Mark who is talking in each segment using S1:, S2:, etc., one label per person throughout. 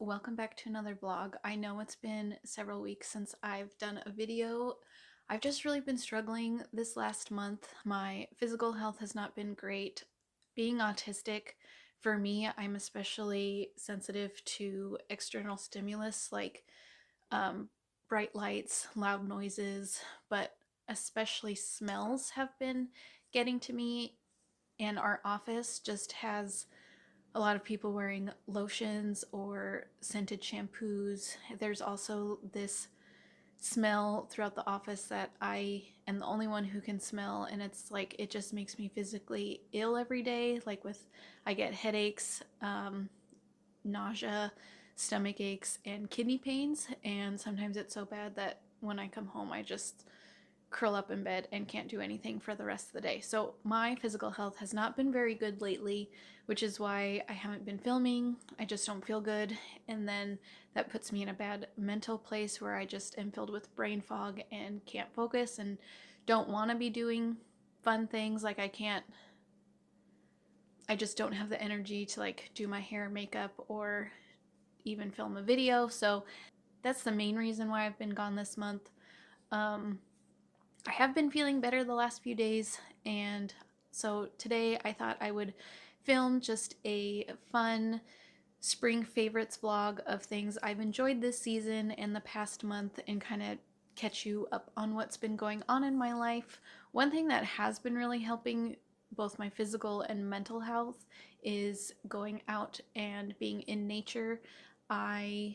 S1: Welcome back to another vlog. I know it's been several weeks since I've done a video. I've just really been struggling this last month. My physical health has not been great. Being autistic, for me, I'm especially sensitive to external stimulus like um, bright lights, loud noises, but especially smells have been getting to me. And our office just has a lot of people wearing lotions or scented shampoos. There's also this smell throughout the office that I am the only one who can smell, and it's like it just makes me physically ill every day. I get headaches, nausea, stomach aches, and kidney pains, and sometimes it's so bad that when I come home I just curl up in bed and can't do anything for the rest of the day. So my physical health has not been very good lately, which is why I haven't been filming. I just don't feel good, and then that puts me in a bad mental place where I just am filled with brain fog and can't focus and don't want to be doing fun things. I just don't have the energy to do my hair, makeup, or even film a video. So that's the main reason why I've been gone this month. Um, I have been feeling better the last few days, and so today I thought I would film just a fun spring favorites vlog of things I've enjoyed this season and the past month and kind of catch you up on what's been going on in my life. One thing that has been really helping both my physical and mental health is going out and being in nature. My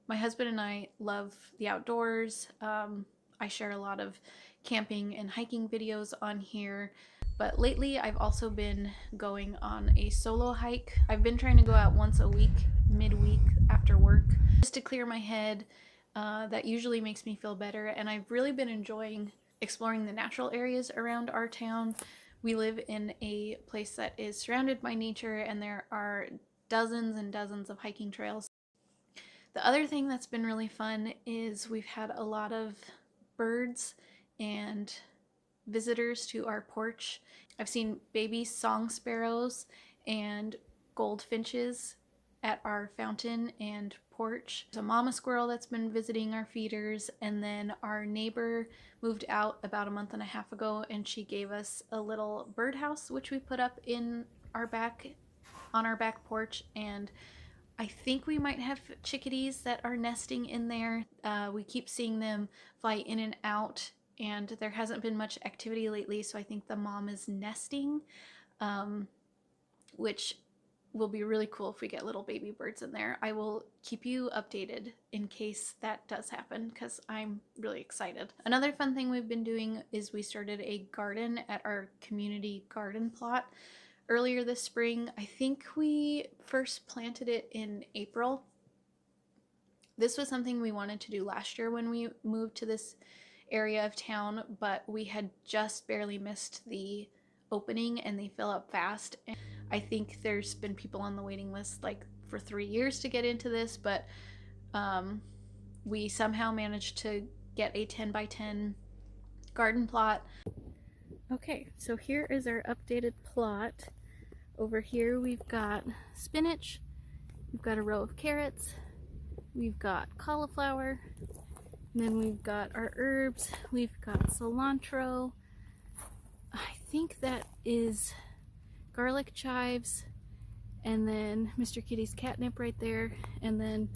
S1: husband and I love the outdoors. I share a lot of camping and hiking videos on here, but lately I've also been going on a solo hike. I've been trying to go out once a week, midweek after work, just to clear my head. That usually makes me feel better, and I've really been enjoying exploring the natural areas around our town. We live in a place that is surrounded by nature, and there are dozens and dozens of hiking trails. The other thing that's been really fun is we've had a lot of birds and visitors to our porch. I've seen baby song sparrows and goldfinches at our fountain and porch. There's a mama squirrel that's been visiting our feeders, and then our neighbor moved out about a month and a half ago, and she gave us a little birdhouse which we put up in our back on our back porch, and I think we might have chickadees that are nesting in there. We keep seeing them fly in and out, and there hasn't been much activity lately, so I think the mom is nesting, which will be really cool if we get little baby birds in there. I will keep you updated in case that does happen because I'm really excited. Another fun thing we've been doing is we started a garden at our community garden plot earlier this spring. I think we first planted it in April. This was something we wanted to do last year when we moved to this area of town, but we had just barely missed the opening and they fill up fast. And I think there's been people on the waiting list for 3 years to get into this, but we somehow managed to get a 10 by 10 garden plot. Okay, so here is our updated plot. Over here we've got spinach, we've got a row of carrots, we've got cauliflower, and then we've got our herbs, we've got cilantro, I think that is garlic chives, and then Mr. Kitty's catnip right there, and then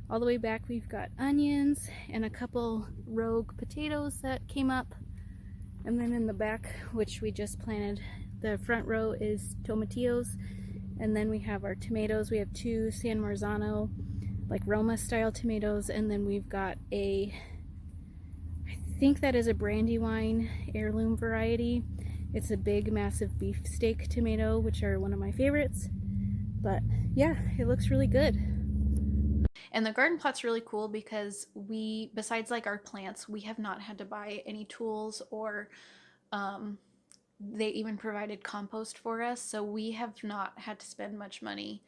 S1: all the way back we've got onions and a couple rogue potatoes that came up, and then in the back, which we just planted, the front row is tomatillos, and then we have our tomatoes. We have two San Marzano, like Roma style tomatoes, and then we've got I think that is a Brandywine heirloom variety. It's a big, massive beefsteak tomato, which are one of my favorites. But yeah, it looks really good. And the garden plot's really cool because besides our plants, we have not had to buy any tools or they even provided compost for us, so we have not had to spend much money.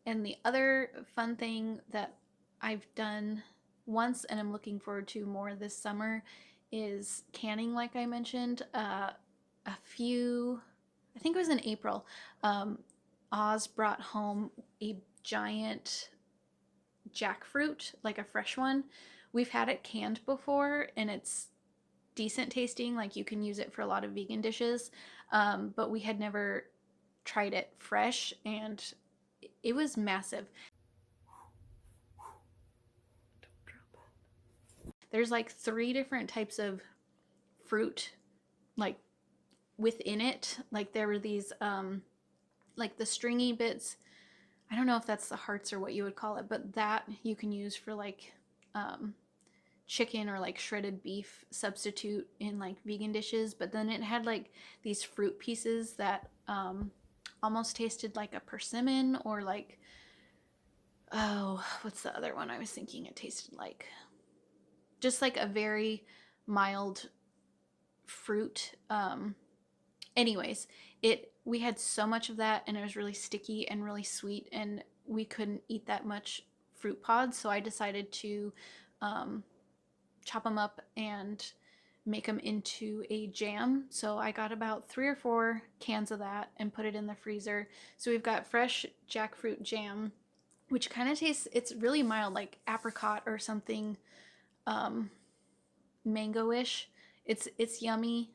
S1: And the other fun thing that I've done once and I'm looking forward to more this summer is canning, like I mentioned. I think it was in April, Oz brought home a giant jackfruit, like a fresh one. We've had it canned before and it's decent tasting, like you can use it for a lot of vegan dishes, but we had never tried it fresh and it was massive. There's like 3 different types of fruit like within it. Like there were these like the stringy bits. I don't know if that's the hearts or what you would call it, but that you can use for like chicken or like shredded beef substitute in like vegan dishes. But then it had like these fruit pieces that almost tasted like a persimmon, or like, oh, what's the other one I was thinking it tasted like? Just like a very mild fruit. Anyways, we had so much of that and it was really sticky and really sweet and we couldn't eat that much fruit pods, so I decided to chop them up and make them into a jam. So I got about 3 or 4 cans of that and put it in the freezer. So we've got fresh jackfruit jam, which kind of tastes, it's really mild, like apricot or something, mango-ish. It's yummy.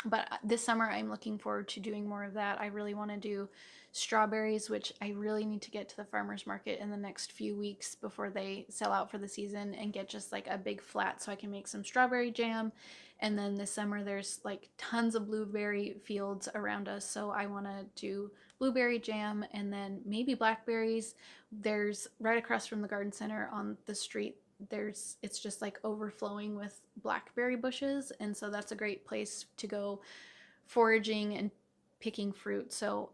S1: But this summer I'm looking forward to doing more of that. I really want to do strawberries, which I really need to get to the farmer's market in the next few weeks before they sell out for the season, and get just like a big flat so I can make some strawberry jam. And then this summer there's like tons of blueberry fields around us, so I want to do blueberry jam, and then maybe blackberries. There's right across from the garden center on the street, it's just like overflowing with blackberry bushes, and so that's a great place to go foraging and picking fruit. So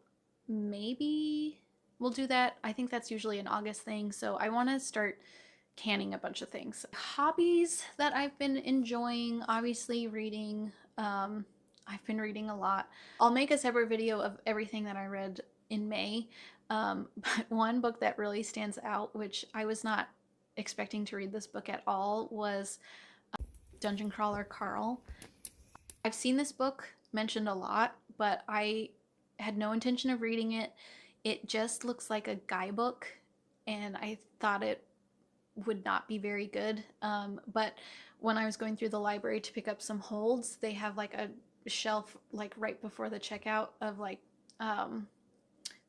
S1: maybe we'll do that. I think that's usually an August thing, so I want to start canning a bunch of things. Hobbies that I've been enjoying, obviously reading. I've been reading a lot. I'll make a separate video of everything that I read in May, but one book that really stands out, which I was not expecting to read this book at all, was Dungeon Crawler Carl. I've seen this book mentioned a lot, but I had no intention of reading it. It just looks like a guidebook, and I thought it would not be very good. But when I was going through the library to pick up some holds, they have like a shelf like right before the checkout of like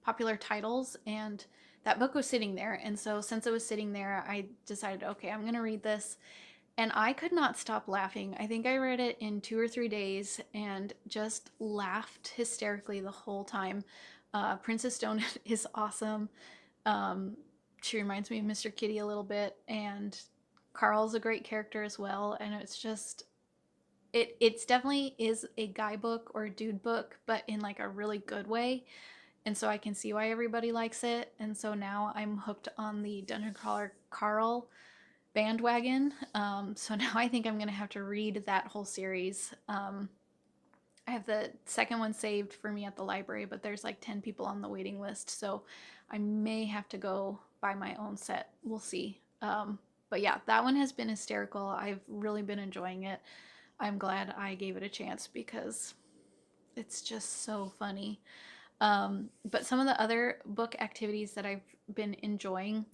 S1: popular titles, and that book was sitting there. And so since it was sitting there, I decided, okay, I'm gonna read this. And I could not stop laughing. I think I read it in 2 or 3 days and just laughed hysterically the whole time. Princess Stone is awesome. She reminds me of Mr. Kitty a little bit, and Carl's a great character as well. And it's just, it's definitely is a guy book or a dude book, but in like a really good way. And so I can see why everybody likes it. And so now I'm hooked on the Dungeon Crawler Carl bandwagon. So now I think I'm going to have to read that whole series. I have the second one saved for me at the library, but there's like 10 people on the waiting list. So I may have to go buy my own set. We'll see. But yeah, that one has been hysterical. I've really been enjoying it. I'm glad I gave it a chance because it's just so funny. But some of the other book activities that I've been enjoying,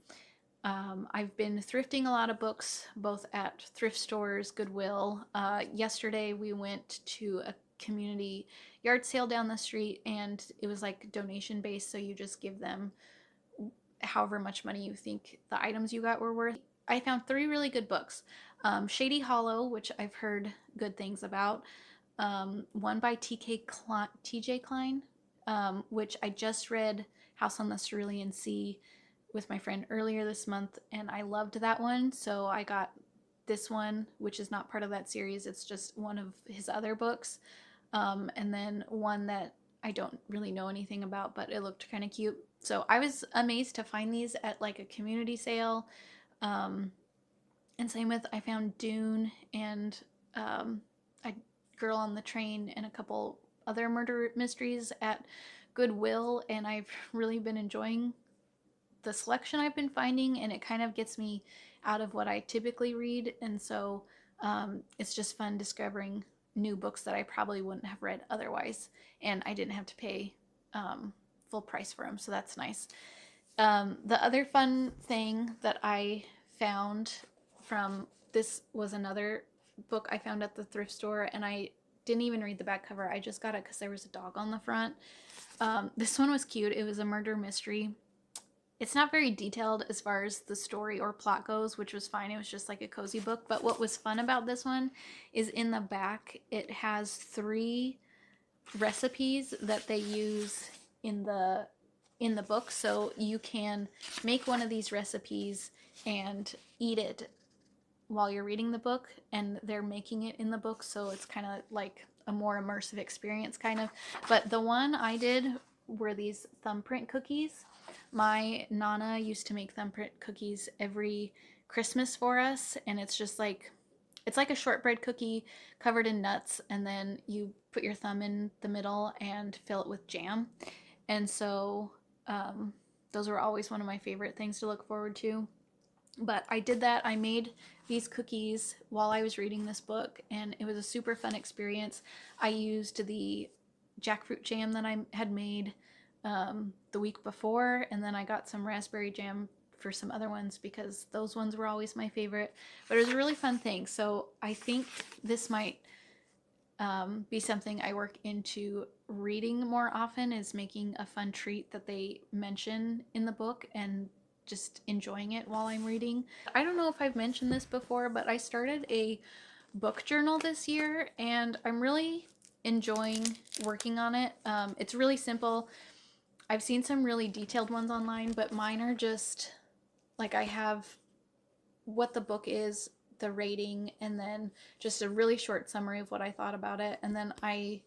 S1: I've been thrifting a lot of books, both at thrift stores, Goodwill. Yesterday we went to a community yard sale down the street, and it was like donation based, so you just give them however much money you think the items you got were worth. I found 3 really good books. Shady Hollow, which I've heard good things about. One by TJ Klein, which I just read House on the Cerulean Sea with my friend earlier this month, and I loved that one. So I got this one, which is not part of that series. It's just one of his other books. And then one that I don't really know anything about, but it looked kind of cute. So I was amazed to find these at like a community sale. And same with, I found Dune and a Girl on the Train and a couple other murder mysteries at Goodwill, and I've really been enjoying the selection I've been finding, and it kind of gets me out of what I typically read, and so it's just fun discovering new books that I probably wouldn't have read otherwise, and I didn't have to pay full price for them, so that's nice. The other fun thing that I found from this was another book I found at the thrift store, and I didn't even read the back cover. I just got it because there was a dog on the front. This one was cute. It was a murder mystery. It's not very detailed as far as the story or plot goes, which was fine. It was just like a cozy book. But what was fun about this one is in the back, it has 3 recipes that they use in the book, so you can make one of these recipes and eat it while you're reading the book, and they're making it in the book, so it's kind of like a more immersive experience kind of. But the one I did were these thumbprint cookies. My nana used to make thumbprint cookies every Christmas for us, and it's like a shortbread cookie covered in nuts, and then you put your thumb in the middle and fill it with jam. And so those were always one of my favorite things to look forward to. But I did that. I made these cookies while I was reading this book, and it was a super fun experience. I used the jackfruit jam that I had made the week before, and then I got some raspberry jam for some other ones because those ones were always my favorite. But it was a really fun thing. So I think this might be something I work into reading more often, is making a fun treat that they mention in the book and just enjoying it while I'm reading. I don't know if I've mentioned this before, but I started a book journal this year, and I'm really enjoying working on it. It's really simple. I've seen some really detailed ones online, but mine are just like, I have what the book is, the rating, and then just a really short summary of what I thought about it. And then I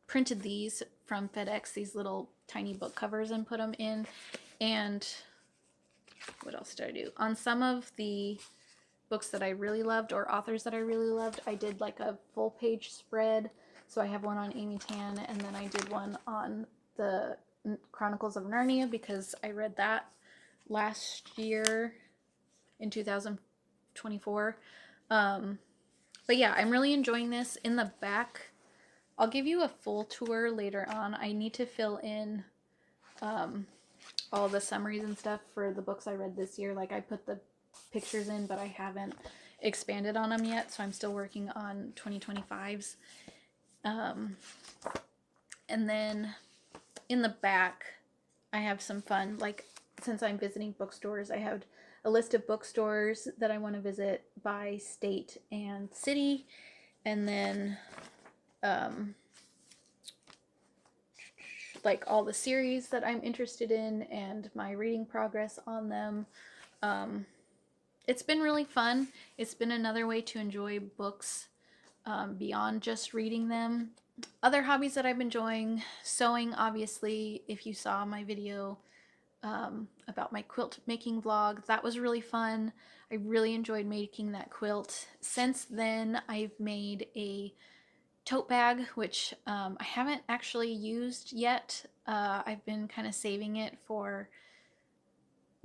S1: printed these from FedEx, these little tiny book covers, and put them in. And what else did I do? On some of the books that I really loved, or authors that I really loved, I did like a full page spread. So I have one on Amy Tan, and then I did one on the Chronicles of Narnia because I read that last year in 2024. But yeah, I'm really enjoying this. In the back, I'll give you a full tour later on. I need to fill in all the summaries and stuff for the books I read this year. Like, I put the pictures in, but I haven't expanded on them yet, so I'm still working on 2025's. And then in the back, I have some fun, like, since I'm visiting bookstores, I have a list of bookstores that I want to visit by state and city, and then like all the series that I'm interested in and my reading progress on them. It's been really fun. It's been another way to enjoy books beyond just reading them. Other hobbies that I've been enjoying: sewing, obviously. If you saw my video about my quilt making vlog, that was really fun. I really enjoyed making that quilt. Since then, I've made a tote bag, which I haven't actually used yet. I've been kind of saving it for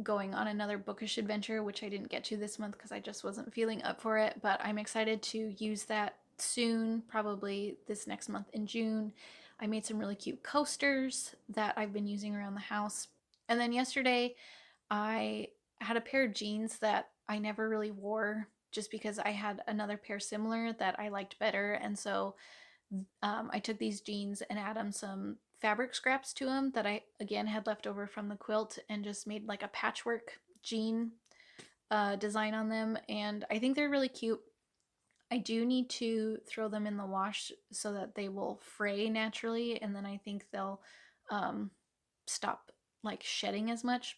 S1: going on another bookish adventure, which I didn't get to this month because I just wasn't feeling up for it, but I'm excited to use that soon, probably this next month in June. I made some really cute coasters that I've been using around the house. And then yesterday, I had a pair of jeans that I never really wore just because I had another pair similar that I liked better. And so I took these jeans and added some fabric scraps to them that I, again, had left over from the quilt, and just made like a patchwork jean design on them. And I think they're really cute. I do need to throw them in the wash so that they will fray naturally, and then I think they'll stop like shedding as much.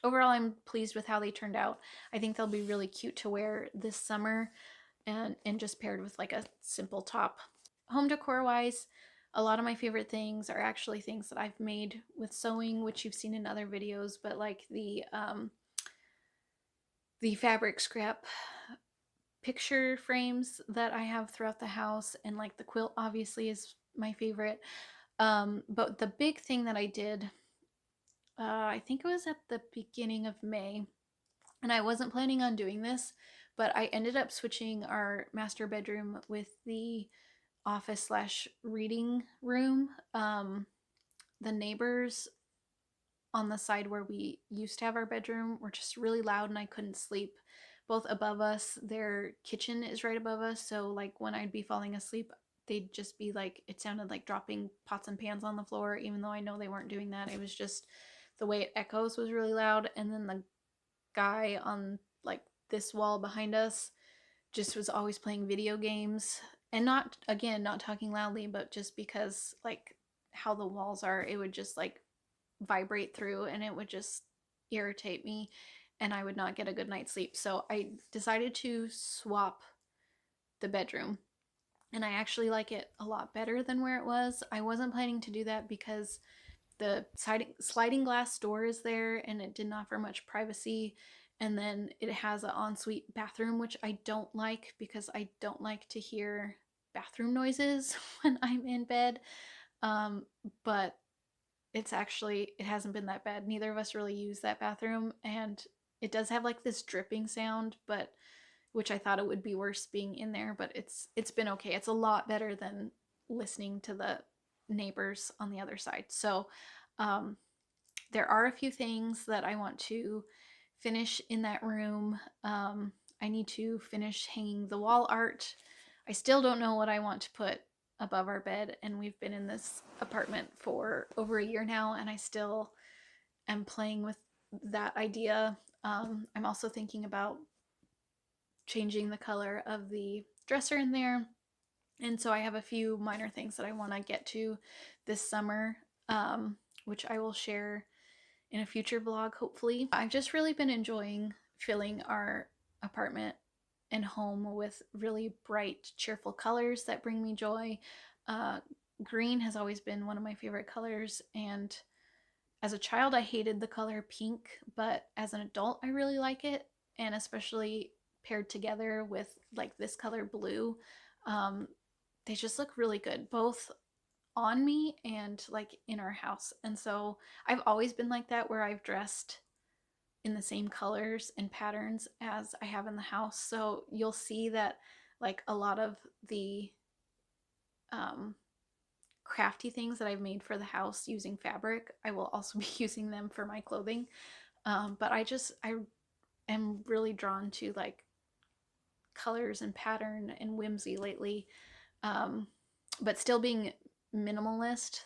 S1: Overall, I'm pleased with how they turned out. I think they'll be really cute to wear this summer, and just paired with like a simple top. Home decor wise, a lot of my favorite things are actually things that I've made with sewing, which you've seen in other videos, but like the fabric scrap picture frames that I have throughout the house, and like the quilt obviously is my favorite. But the big thing that I did, I think it was at the beginning of May, and I wasn't planning on doing this, but I ended up switching our master bedroom with the office slash reading room. The neighbors on the side where we used to have our bedroom were just really loud and I couldn't sleep. Both above us, their kitchen is right above us, so like when I'd be falling asleep, they'd just be like, it sounded like dropping pots and pans on the floor, even though I know they weren't doing that. It was just the way it echoes was really loud. And then the guy on like this wall behind us just was always playing video games, and not, again, not talking loudly, but just because like how the walls are, it would just like vibrate through and it would just irritate me and I would not get a good night's sleep. So I decided to swap the bedroom, and I actually like it a lot better than where it was. I wasn't planning to do that because the sliding glass door is there and it didn't offer much privacy. And then it has an ensuite bathroom, which I don't like because I don't like to hear bathroom noises when I'm in bed. But it hasn't been that bad. Neither of us really use that bathroom, and it does have like this dripping sound, but which I thought it would be worse being in there, but it's been okay. It's a lot better than listening to the neighbors on the other side. So um, there are a few things that I want to finish in that room. I need to finish hanging the wall art. I still don't know what I want to put above our bed, and we've been in this apartment for over a year now, and I still am playing with that idea. I'm also thinking about changing the color of the dresser in there. And so I have a few minor things that I want to get to this summer, which I will share in a future vlog, hopefully. I've just really been enjoying filling our apartment and home with really bright, cheerful colors that bring me joy. Green has always been one of my favorite colors, and as a child I hated the color pink, but as an adult I really like it, and especially paired together with like this color blue. Um, they just look really good, both on me and like in our house. And so I've always been like that, where I've dressed in the same colors and patterns as I have in the house. So you'll see that like a lot of the um, crafty things that I've made for the house using fabric, I will also be using them for my clothing. But I am really drawn to like colors and pattern and whimsy lately, but still being minimalist.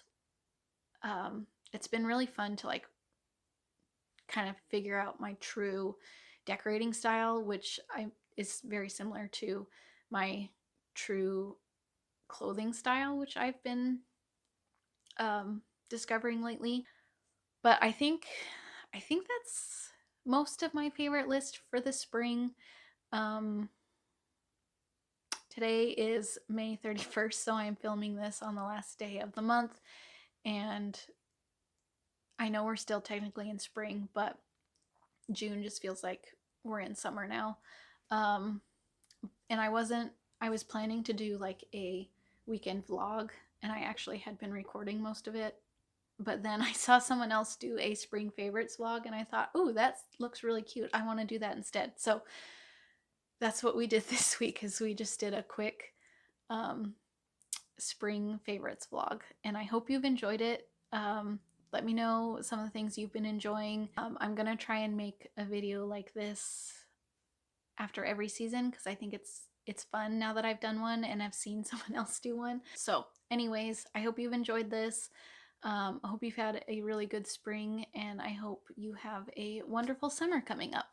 S1: It's been really fun to like kind of figure out my true decorating style, which I is very similar to my true clothing style, which I've been discovering lately. But I think that's most of my favorite list for the spring. Um, Today is May 31st, so I'm filming this on the last day of the month, and I know we're still technically in spring, but June just feels like we're in summer now. Um, and I was planning to do like a weekend vlog, and I actually had been recording most of it. But then I saw someone else do a spring favorites vlog, and I thought, oh, that looks really cute. I want to do that instead. So that's what we did this week, is we just did a quick spring favorites vlog, and I hope you've enjoyed it. Let me know some of the things you've been enjoying. I'm gonna try and make a video like this after every season because I think it's fun now that I've done one and I've seen someone else do one. So anyways, I hope you've enjoyed this. I hope you've had a really good spring, and I hope you have a wonderful summer coming up.